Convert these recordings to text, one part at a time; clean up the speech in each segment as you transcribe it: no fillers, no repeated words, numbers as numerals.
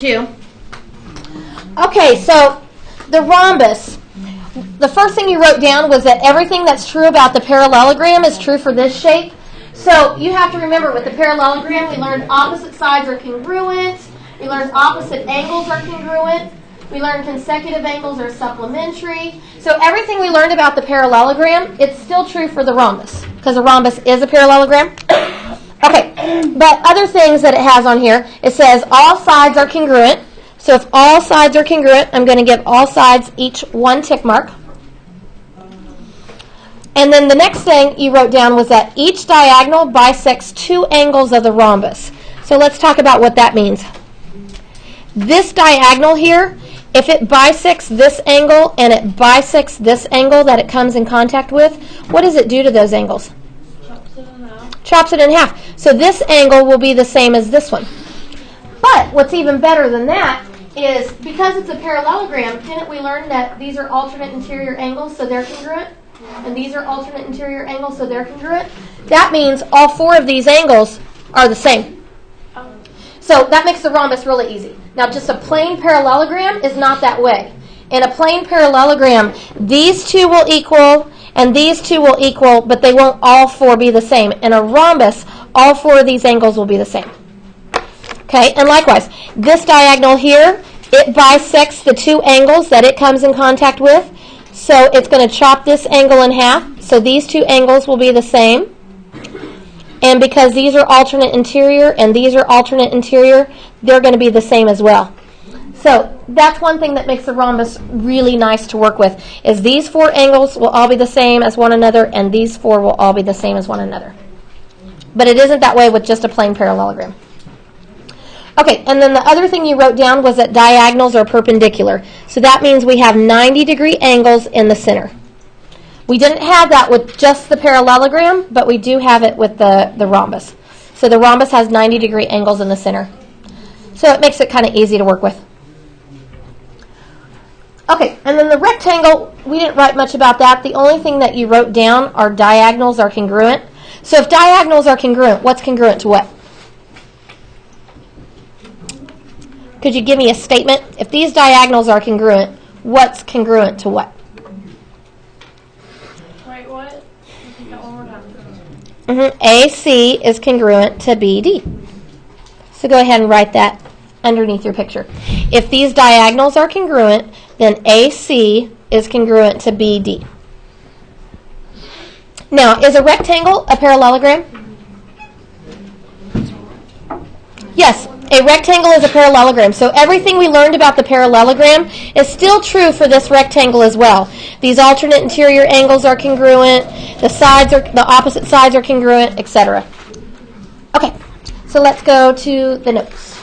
Okay, so the rhombus. The first thing you wrote down was that everything that's true about the parallelogram is true for this shape. So you have to remember with the parallelogram, we learned opposite sides are congruent. We learned opposite angles are congruent. We learned consecutive angles are supplementary. So everything we learned about the parallelogram, it's still true for the rhombus because the rhombus is a parallelogram. Okay, but other things that it has on here, it says all sides are congruent. So if all sides are congruent, I'm going to give all sides each one tick mark. And then the next thing you wrote down was that each diagonal bisects two angles of the rhombus. So let's talk about what that means. This diagonal here, if it bisects this angle and it bisects this angle that it comes in contact with, what does it do to those angles? Chops it in half. So this angle will be the same as this one. But what's even better than that is because it's a parallelogram, didn't we learn that these are alternate interior angles, so they're congruent? And these are alternate interior angles, so they're congruent? That means all four of these angles are the same. So that makes the rhombus really easy. Now just a plain parallelogram is not that way. In a plain parallelogram, these two will equal and these two will equal, but they won't all four be the same. In a rhombus, all four of these angles will be the same. Okay, and likewise, this diagonal here, it bisects the two angles that it comes in contact with. So it's going to chop this angle in half. So these two angles will be the same. And because these are alternate interior and these are alternate interior, they're going to be the same as well. So that's one thing that makes the rhombus really nice to work with, is these four angles will all be the same as one another, and these four will all be the same as one another. But it isn't that way with just a plain parallelogram. Okay, and then the other thing you wrote down was that diagonals are perpendicular. So that means we have 90-degree angles in the center. We didn't have that with just the parallelogram, but we do have it with the rhombus. So the rhombus has 90-degree angles in the center. So it makes it kind of easy to work with. Okay, and then the rectangle, we didn't write much about that. The only thing that you wrote down are diagonals are congruent. So if diagonals are congruent, what's congruent to what? Could you give me a statement? If these diagonals are congruent, what's congruent to what? Wait, what? Repeat that one more time. AC is congruent to BD. So go ahead and write that underneath your picture. If these diagonals are congruent, then AC is congruent to BD. Now, is a rectangle a parallelogram? Yes, a rectangle is a parallelogram. So everything we learned about the parallelogram is still true for this rectangle as well. These alternate interior angles are congruent, the opposite sides are congruent, etc. Okay, so let's go to the notes.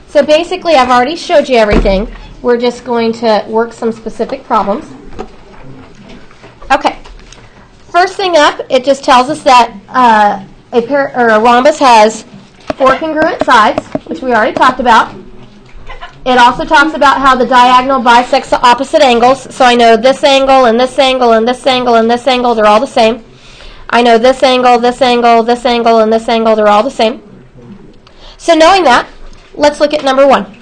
So basically, I've already showed you everything. We're just going to work some specific problems. Okay. First thing up, it just tells us that a rhombus has four congruent sides, which we already talked about. It also talks about how the diagonal bisects the opposite angles. So I know this angle and this angle and this angle and this angle, they're all the same. I know this angle, this angle, this angle, and this angle, they're all the same. So knowing that, let's look at number one.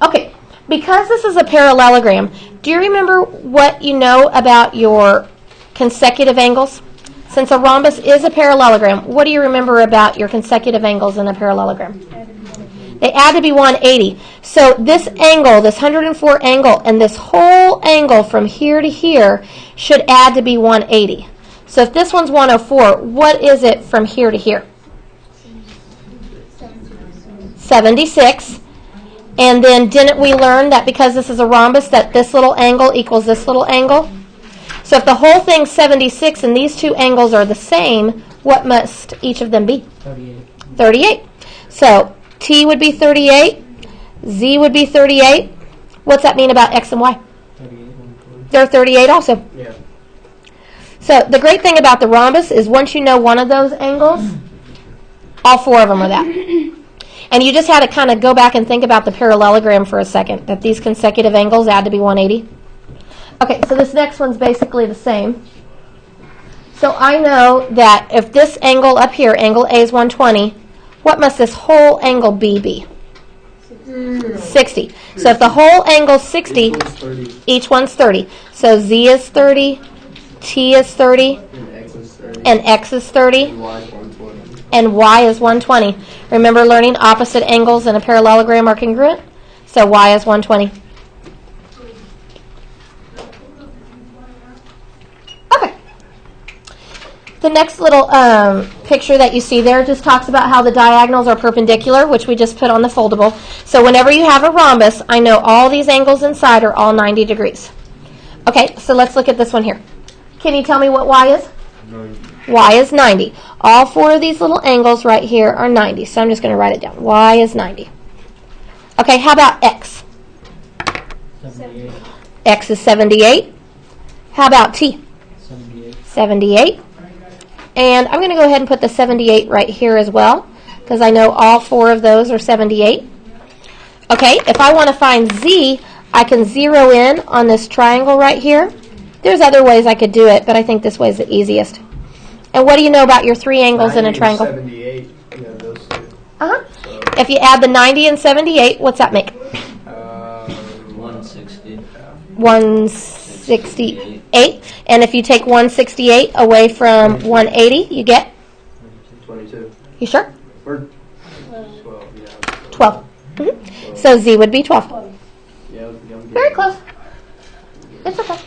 Okay, because this is a parallelogram, do you remember what you know about your consecutive angles? Since a rhombus is a parallelogram, what do you remember about your consecutive angles in a parallelogram? They add to be 180. So this angle, this 104 angle, and this whole angle from here to here should add to be 180. So if this one's 104, what is it from here to here? 76. And then didn't we learn that because this is a rhombus that this little angle equals this little angle? So if the whole thing's 76 and these two angles are the same, what must each of them be? 38. So T would be 38, Z would be 38. What's that mean about X and Y? 38. They're 38 also. Yeah. So the great thing about the rhombus is once you know one of those angles, all four of them are that. And you just had to kind of go back and think about the parallelogram for a second, that these consecutive angles add to be 180. Okay, so this next one's basically the same. So I know that if this angle up here, angle A is 120, what must this whole angle B be? 60. So if the whole angle's 60, each one's 30. So Z is 30, T is 30, and X is 30, and Y is 120. Remember learning opposite angles in a parallelogram are congruent? So Y is 120. Okay. The next little picture that you see there just talks about how the diagonals are perpendicular, which we just put on the foldable. So whenever you have a rhombus, I know all these angles inside are all 90 degrees. Okay, so let's look at this one here. Can you tell me what Y is? 90. Y is 90. All four of these little angles right here are 90. So I'm just going to write it down. Y is 90. Okay, how about X? 78. X is 78. How about T? 78. 78. And I'm going to go ahead and put the 78 right here as well, because I know all four of those are 78. Okay, if I want to find Z, I can zero in on this triangle right here. There's other ways I could do it, but I think this way is the easiest. And what do you know about your three angles in a triangle? 78. Yeah, those two. Uh-huh. So, If you add the 90 and 78, what's that make? 160. 168. And if you take 168 away from 180, you get? 22. You sure? Or 12, yeah. 12. So Z would be 12. Yeah, Very close. It's okay.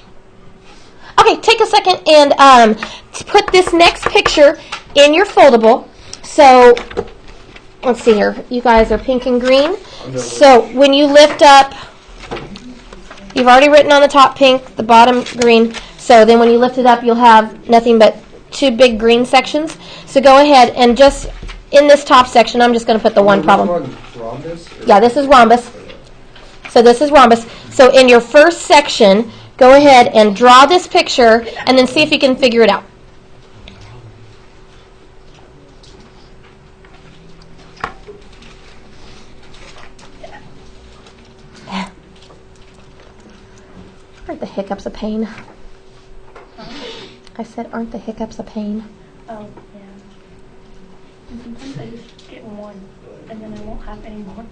Okay, take a second and put this next picture in your foldable. So, let's see here. You guys are pink and green. So, when you lift up, you've already written on the top pink, the bottom green. So, then when you lift it up, you'll have nothing but two big green sections. So, go ahead and just, in this top section, I'm just going to put the one problem. Rhombus? Yeah, this is rhombus. So, this is rhombus. So, in your first section, go ahead and draw this picture and then see if you can figure it out. Aren't the hiccups a pain? I said, aren't the hiccups a pain? Oh, yeah. And sometimes I just get one, and then I won't have any more.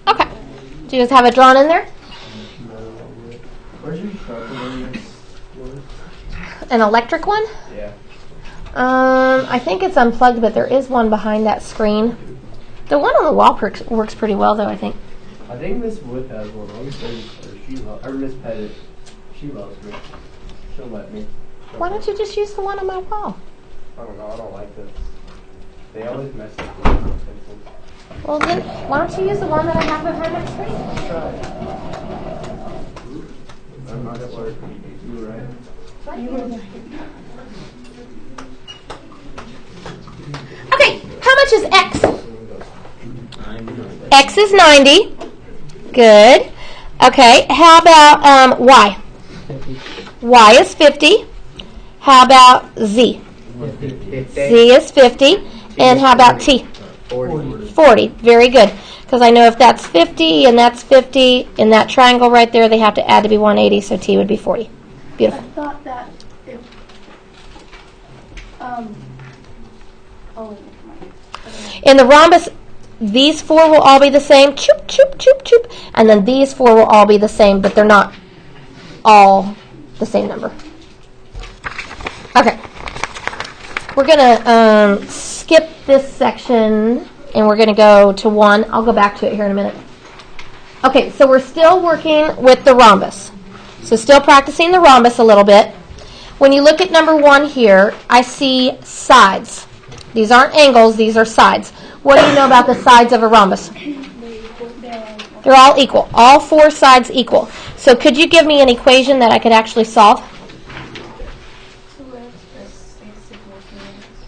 Okay. Do you guys have it drawn in there? Where's your sharpener in this one? An electric one? Yeah. I think it's unplugged, but there is one behind that screen. The one on the wall works pretty well, though, I think. I think Miss Wood has one. I'll just send her. Or Miss Pettit. She loves me. She'll let me. Why don't you just use the one on my wall? I don't know. I don't like this. They always mess up with my pencils. Well, then, why don't you use the one that I have behind my screen? Try it. I'm not at work. You were right. Okay, how much is X? 90. X is 90. Good. Okay, how about Y? Y is 50. How about Z? Z is 50. And how about T? 40. 40. Very good. Because I know if that's 50 and that's 50, in that triangle right there, they have to add to be 180, so T would be 40. I Beautiful. thought that if, oh, never mind. In the rhombus, these four will all be the same. Choop, choop, choop, choop. And then these four will all be the same, but they're not all the same number. Okay. We're going to skip this section, and we're going to go to 1. I'll go back to it here in a minute. Okay, so we're still working with the rhombus. So still practicing the rhombus a little bit. When you look at number 1 here, I see sides. These aren't angles, these are sides. What do you know about the sides of a rhombus? They're all equal. All 4 sides equal. So could you give me an equation that I could actually solve?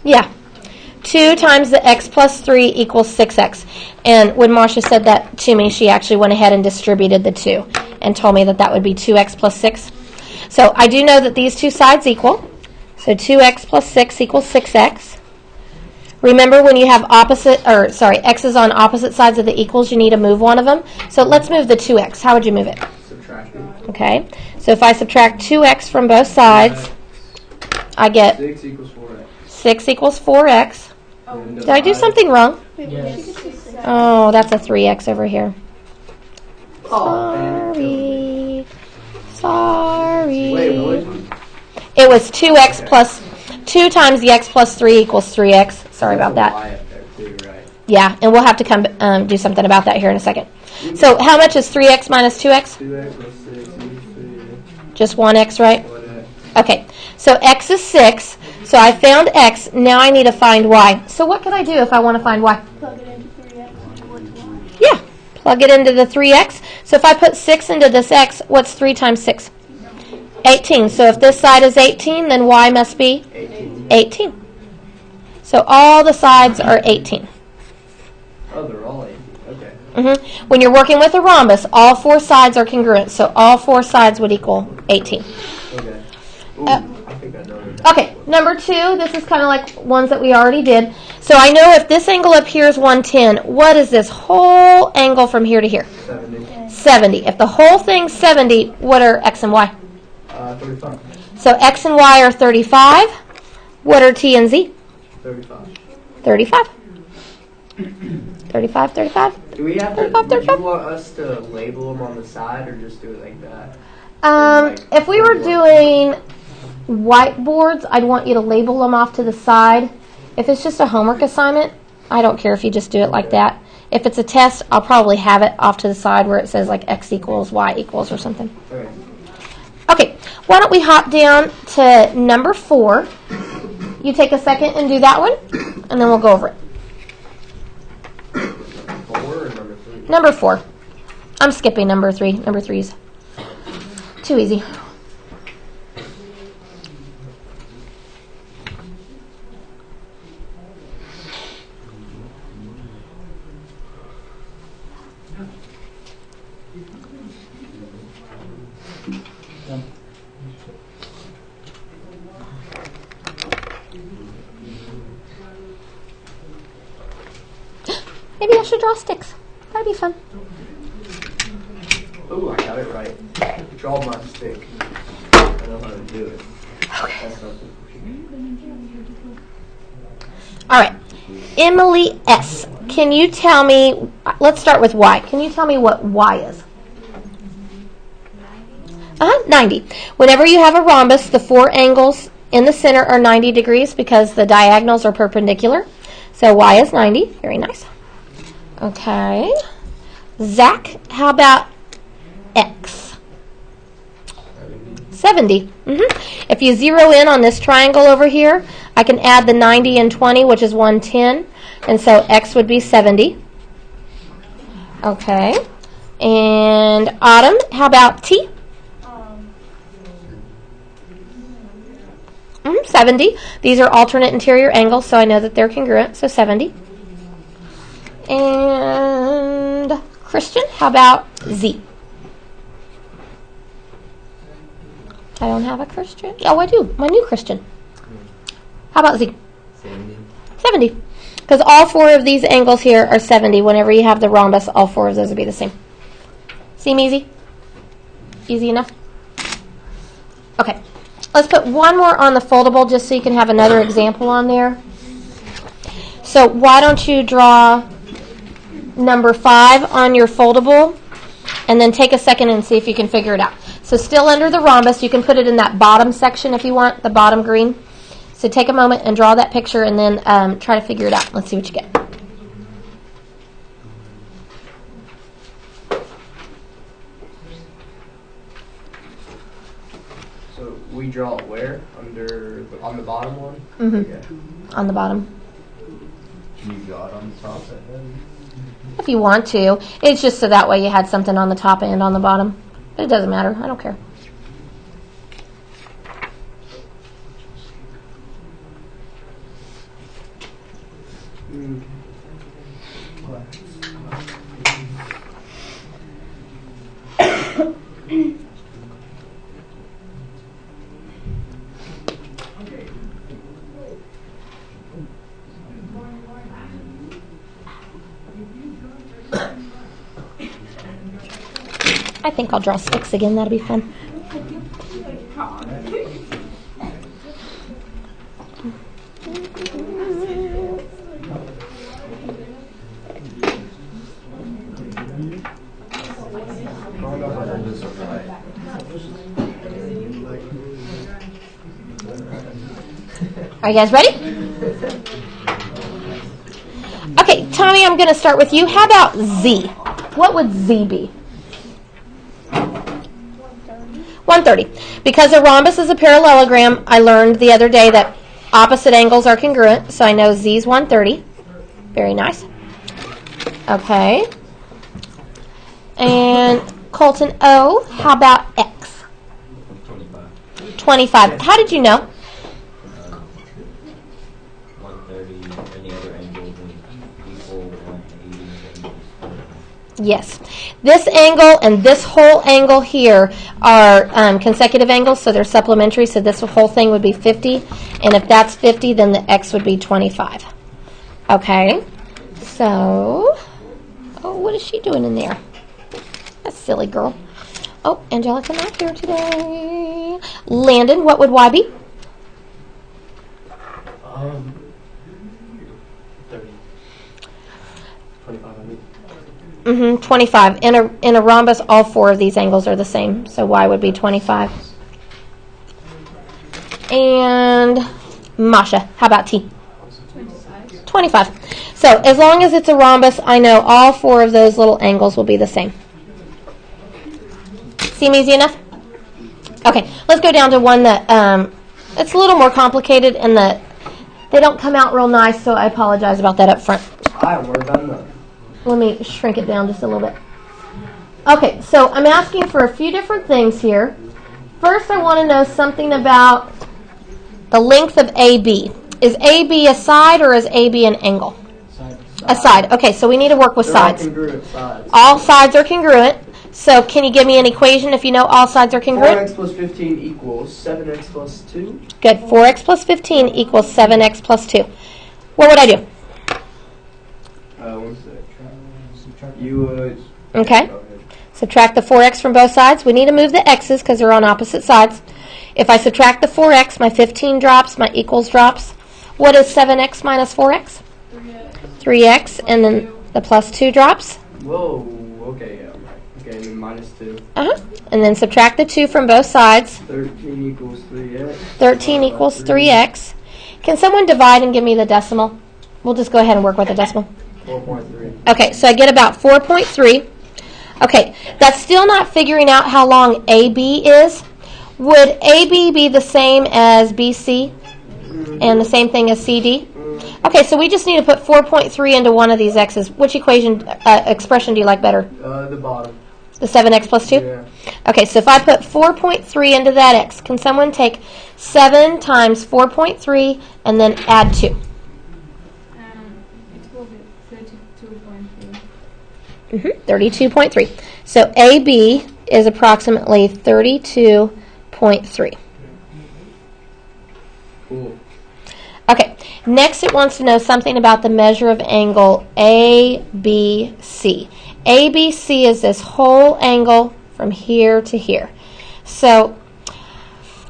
Yeah. 2 times the x plus 3 equals 6x. And when Marcia said that to me, she actually went ahead and distributed the 2 and told me that that would be 2x plus 6. So I do know that these two sides equal. So 2x plus 6 equals 6x. Remember when you have x's on opposite sides of the equals, you need to move one of them. So let's move the 2x. How would you move it? Subtracting. Okay. So if I subtract 2x from both sides, I get 6 equals 4x. 6 equals 4x. And Did I do divide. something wrong? Yes. Oh, that's a 3x over here. Oh, man. Sorry. Wait, really? It was 2x plus 2 times the x plus 3 equals 3x. Sorry about that. Y up there too, right? Yeah, and we'll have to come do something about that here in a second. So how much is 3x minus 2x? 2x plus 6 equals 3. Just 1x, right? 1x. Okay, so x is 6. So I found x. Now I need to find y. So what can I do if I want to find y? Plug it into 3x and what's y? Yeah, plug it into the 3x. So if I put 6 into this x, what's 3 times 6? 18. So if this side is 18, then y must be 18. So all the sides are 18. Oh, they're all 18. Okay. When you're working with a rhombus, all 4 sides are congruent. So all 4 sides would equal 18. Okay. Ooh, Uh, I think I know it. Okay, number 2, this is kind of like ones that we already did. So I know if this angle up here is 110, what is this whole angle from here to here? 70. 70. If the whole thing's 70, what are x and y? 35. So x and y are 35. What are t and z? 35. 35. 35, 35. Do we have to, 35, would you 35. want us to label them on the side or just do it like that? If we were doing whiteboards, I'd want you to label them off to the side. If it's just a homework assignment, I don't care if you just do it like that. If it's a test, I'll probably have it off to the side where it says like x equals, y equals or something. Okay. Okay, why don't we hop down to number 4. You take a second and do that one, and then we'll go over it. 4 or number 3? Number 4. I'm skipping number 3. Number 3's too easy. Maybe I should draw sticks. That'd be fun. Ooh, I got it right. Draw my stick. I know how to do it. Okay. That's something. All right. Emily S. Can you tell me, let's start with y. Can you tell me what y is? 90. Whenever you have a rhombus, the 4 angles in the center are 90 degrees because the diagonals are perpendicular. So y is 90. Very nice. Okay. Zach, how about x? 70. If you zero in on this triangle over here, I can add the 90 and 20, which is 110. And so x would be 70. Okay. And Autumn, how about t? 70. These are alternate interior angles, so I know that they're congruent, so 70. And Christian, how about z? I don't have a Christian. Oh, I do. My new Christian. How about z? 70. Because all 4 of these angles here are 70. Whenever you have the rhombus, all 4 of those will be the same. Seem easy? Easy enough? Okay. Let's put one more on the foldable just so you can have another example on there. So why don't you draw number 5 on your foldable and then take a second and see if you can figure it out. So still under the rhombus, you can put it in that bottom section if you want, the bottom green. So take a moment and draw that picture and then try to figure it out. Let's see what you get. So we draw it where? On the bottom one? Okay. On the bottom. Can you draw it on the top then? If you want to. It's just so that way you had something on the top and on the bottom. But it doesn't matter. I don't care. I think I'll draw sticks again. That'll be fun. Are you guys ready? Okay, Tommy, I'm going to start with you. How about Z? What would Z be? 130. Because a rhombus is a parallelogram, I learned the other day that opposite angles are congruent, so I know Z is 130. Very nice. Okay. And Colton O, how about X? 25. 25. How did you know? 130, any other angles equal 180. Yes. This angle and this whole angle here are consecutive angles, so they're supplementary, so this whole thing would be 50. And if that's 50, then the X would be 25. Okay. So, oh, what is she doing in there? That silly girl. Oh, Angelica not here today. Landon, what would Y be? 30. 25, I mean. 25. In a rhombus, all four of these angles are the same, so Y would be 25. And Masha, how about T? 25. So as long as it's a rhombus, I know all four of those little angles will be the same. Seem easy enough? Okay, let's go down to one that it's a little more complicated, and they don't come out real nice, so I apologize about that up front. I work on that. Let me shrink it down just a little bit. Okay, so I'm asking for a few different things here. First, I want to know something about the length of AB. Is AB a side or is AB an angle? A side. Okay, so we need to work with sides. All congruent sides. All sides are congruent. So can you give me an equation if you know all sides are congruent? 4x plus 15 equals 7x plus 2. Good. 4x plus 15 equals 7x plus 2. What would I do? One sec. You would... Okay. Go ahead. Subtract the 4x from both sides. We need to move the x's because they're on opposite sides. If I subtract the 4x, my 15 drops, my equals drops. What is 7x minus 4x? 3x, and then the plus 2 drops. Whoa, okay, yeah, right. Okay, and then minus 2. And then subtract the 2 from both sides. 13 equals 3x. 13 equals 3x. Can someone divide and give me the decimal? We'll just go ahead and work with the decimal. 4.3. Okay, so I get about 4.3. Okay, that's still not figuring out how long AB is. Would AB be the same as BC and the same thing as CD? Okay, so we just need to put 4.3 into one of these x's. Which expression do you like better? The bottom. The 7x plus 2? Yeah. Okay, so if I put 4.3 into that x, can someone take 7 times 4.3 and then add 2? It will be 32.3. 32.3. So AB is approximately 32.3. Cool. Okay, next it wants to know something about the measure of angle ABC. ABC is this whole angle from here to here. So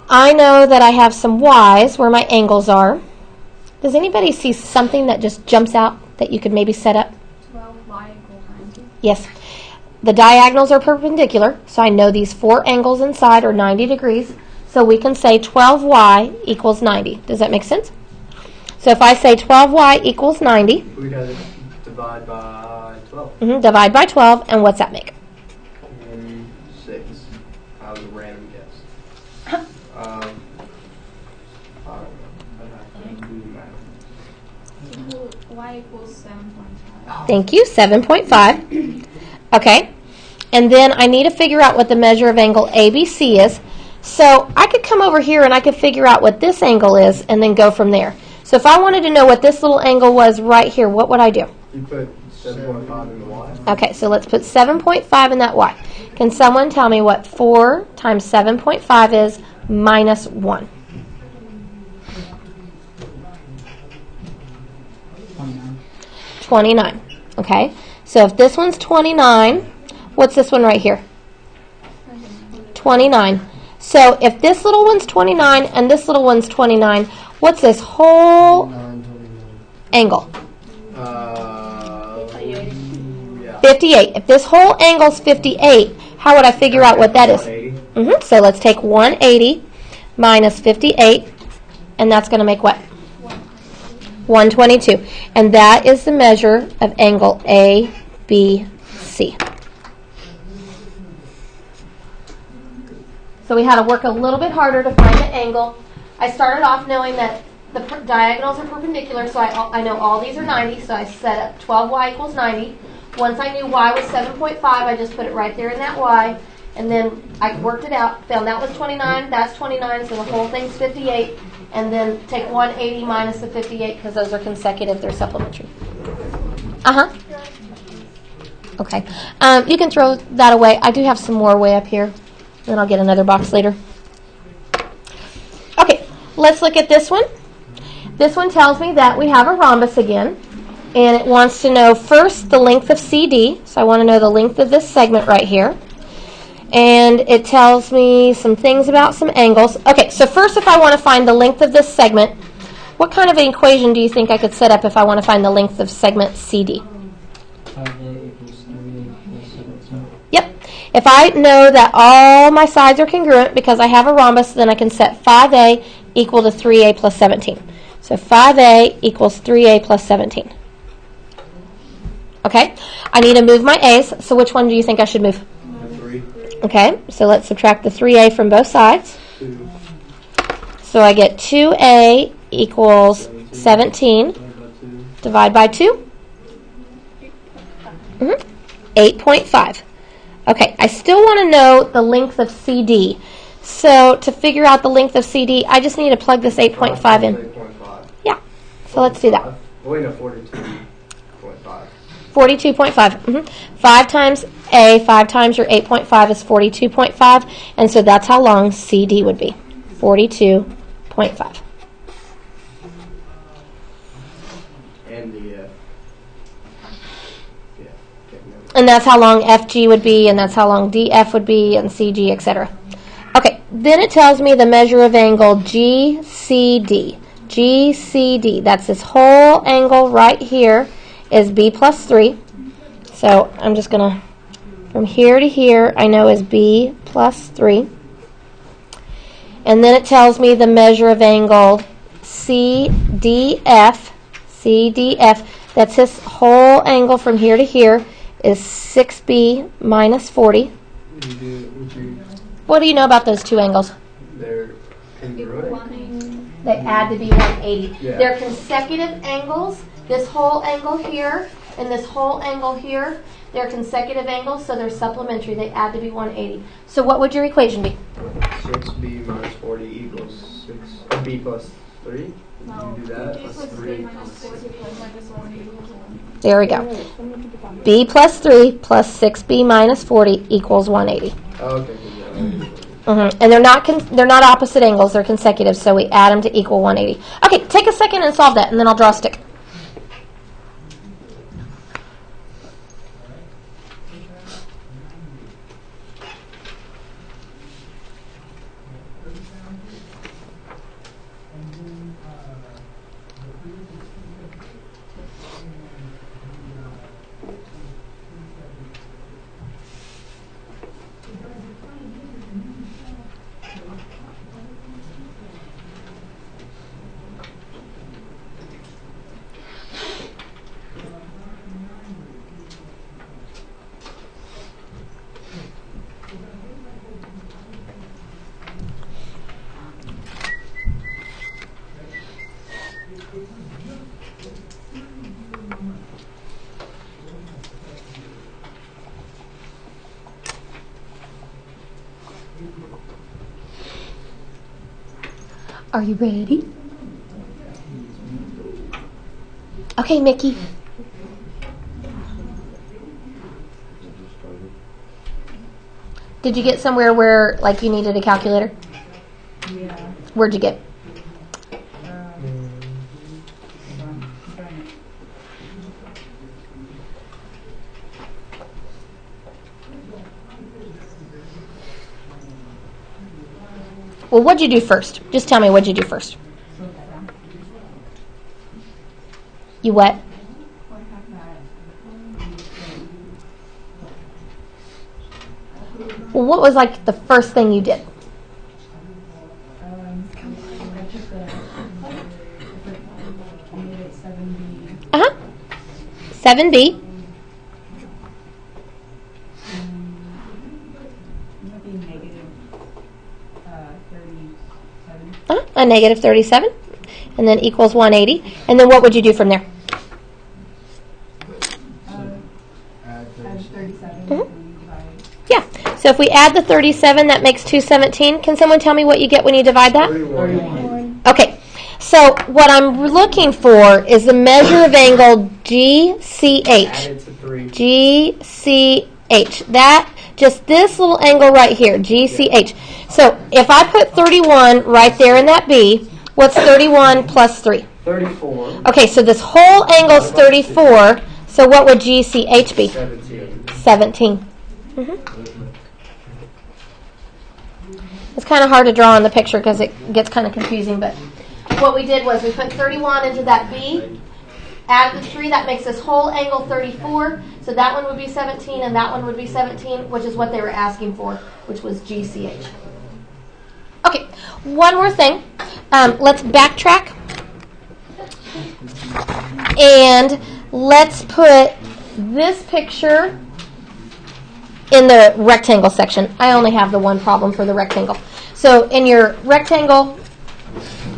I know that I have some y's where my angles are. Does anybody see something that just jumps out that you could maybe set up? 12y equals 90. Yes. The diagonals are perpendicular, so I know these four angles inside are 90 degrees. So we can say 12y equals 90. Does that make sense? So if I say 12y equals 90, We'd have to divide by 12. divide by 12, and what's that make? And 6. That was a random guess. I don't know. But I can't do math. Y equals 7.5. Thank you, 7.5. Okay, and then I need to figure out what the measure of angle ABC is. So I could come over here and I could figure out what this angle is and then go from there. So if I wanted to know what this little angle was right here, what would I do? You put 7.5 in the y. Okay, so let's put 7.5 in that y. Can someone tell me what 4 times 7.5 is minus 1? 29. Okay, so if this one's 29, what's this one right here? 29. So if this little one's 29 and this little one's 29, what's this whole 29. angle? Yeah. 58. If this whole angle's 58, how would I figure out what that is? 180. So let's take 180 minus 58, and that's going to make what? 122. And that is the measure of angle ABC. So we had to work a little bit harder to find the angle. I started off knowing that the diagonals are perpendicular, so I know all these are 90, so I set up 12y equals 90. Once I knew y was 7.5, I just put it right there in that y, and then I worked it out, found that was 29, that's 29, so the whole thing's 58, and then take 180 minus the 58, because those are consecutive, they're supplementary. Okay. You can throw that away. I do have some more way up here. Then I'll get another box later. Okay, let's look at this one. This one tells me that we have a rhombus again, and it wants to know first the length of CD. So I want to know the length of this segment right here. And it tells me some things about some angles. Okay, so first if I want to find the length of this segment, what kind of an equation do you think I could set up if I want to find the length of segment CD? 5a equals 3a plus 17. Yep. If I know that all my sides are congruent because I have a rhombus, then I can set 5a equal to 3a plus 17. So 5a equals 3a plus 17. Okay. I need to move my a's. So which one do you think I should move? 3. Okay. So let's subtract the 3a from both sides. 2. So I get 2a equals 17. Divide by 2. 8.5. Okay, I still want to know the length of CD. So to figure out the length of CD, I just need to plug this 8.5 in. 8.5. Yeah, so let's do that. Wait, no, 42.5. 42.5. 5 times A, 5 times your 8.5 is 42.5, and so that's how long CD would be. 42.5. And the And that's how long FG would be, and that's how long DF would be, and CG, etc. Okay, then it tells me the measure of angle GCD. GCD, that's this whole angle right here, is B plus 3. So I'm just going to, from here to here, I know is B plus 3. And then it tells me the measure of angle CDF. CDF, that's this whole angle from here to here, is 6b minus 40. What do you know about those two angles? They're congruent. They add to be 180. Yeah. They're consecutive angles. This whole angle here and this whole angle here, they're consecutive angles, so they're supplementary. They add to be 180. So what would your equation be? 6b minus 40 equals 6b plus 3. No. You do that. B Plus plus 3. 3 minus 40 plus minus 1 equals 1. There we go. B plus 3 plus 6b minus 40 equals 180. Oh, okay. And they're not opposite angles. They're consecutive, so we add them to equal 180. Okay, take a second and solve that, and then I'll draw a stick. Are you ready? Okay, Mickey. Did you get somewhere where, like, you needed a calculator? Yeah. Where'd you get? Well, what'd you do first? Just tell me what'd you do first. You what? Well, what was like the first thing you did? Uh-huh. 7b. A negative 37. And then equals 180. And then what would you do from there? Add 37. Mhm. Yeah. So if we add the 37, that makes 217. Can someone tell me what you get when you divide that? 31. Okay. So what I'm looking for is the measure of angle GCH. Add it to 3. GCH. That, just this little angle right here, GCH. So if I put 31 right there in that B, what's 31 plus 3? 34. Okay, so this whole angle is 34. So what would GCH be? 17. 17. It's kind of hard to draw in the picture because it gets kind of confusing, but what we did was we put 31 into that B, added the 3, that makes this whole angle 34, so that one would be 17 and that one would be 17, which is what they were asking for, which was GCH. Okay, one more thing. Let's backtrack. And let's put this picture in the rectangle section. I only have the one problem for the rectangle. So in your rectangle,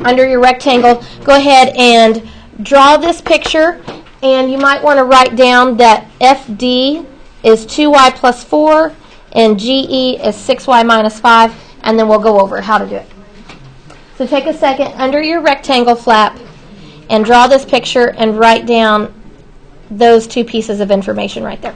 under your rectangle, go ahead and draw this picture, and you might want to write down that FD is 2y plus 4 and GE is 6y minus 5, and then we'll go over how to do it. So take a second under your rectangle flap and draw this picture and write down those two pieces of information right there.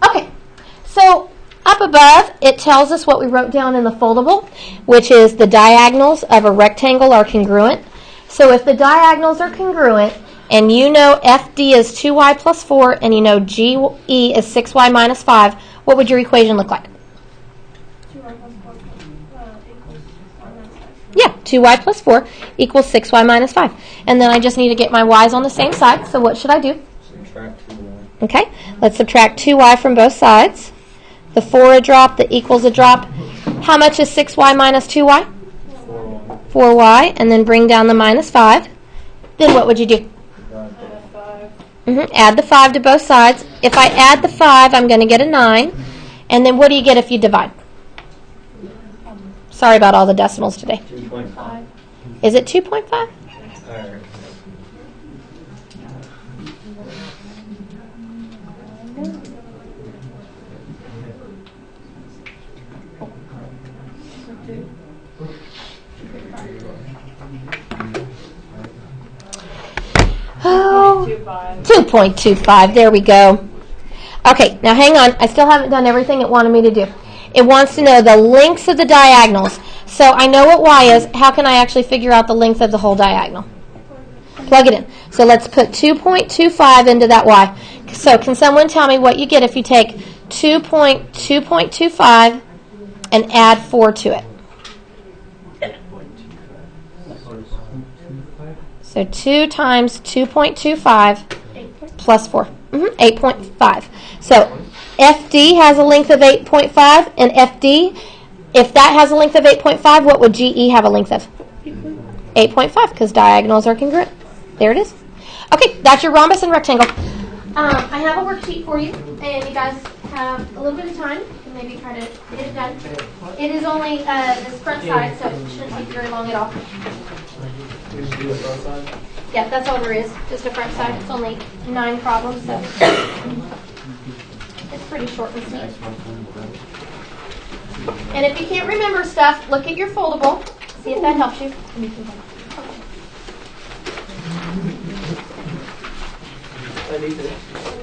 Okay, so up above it tells us what we wrote down in the foldable, which is the diagonals of a rectangle are congruent. So if the diagonals are congruent and you know FD is 2y plus 4 and you know GE is 6y minus 5, what would your equation look like? 2y plus 4 equals 1 minus 5. Yeah, 2y plus 4 equals 6y minus 5. And then I just need to get my y's on the same side, so what should I do? Subtract 2y. Okay, let's subtract 2y from both sides. The 4 a drop, the equals a drop. How much is 6y minus 2y? 4y. 4y, and then bring down the minus 5. Then what would you do? Divide both. Add the 5 to both sides. If I add the 5, I'm going to get a 9. And then what do you get if you divide? Sorry about all the decimals today. 2.5. Is it 2.5? Or Oh, 2.25. There we go. Okay, now hang on. I still haven't done everything it wanted me to do. It wants to know the lengths of the diagonals. So I know what y is. How can I actually figure out the length of the whole diagonal? Plug it in. So let's put 2.25 into that y. So can someone tell me what you get if you take 2.25 and add 4 to it? So 2 times 2.25 plus 4. 8.5. So FD has a length of 8.5, and FD, if that has a length of 8.5, what would GE have a length of? 8.5, because diagonals are congruent. There it is. Okay, that's your rhombus and rectangle. I have a worksheet for you, and you guys have a little bit of time to maybe try to get it done. It is only this front side, so it shouldn't take very long at all. Yeah, that's all there is. Just a front side. It's only 9 problems, so it's pretty short and sweet. And if you can't remember stuff, look at your foldable. See if that helps you. I need to.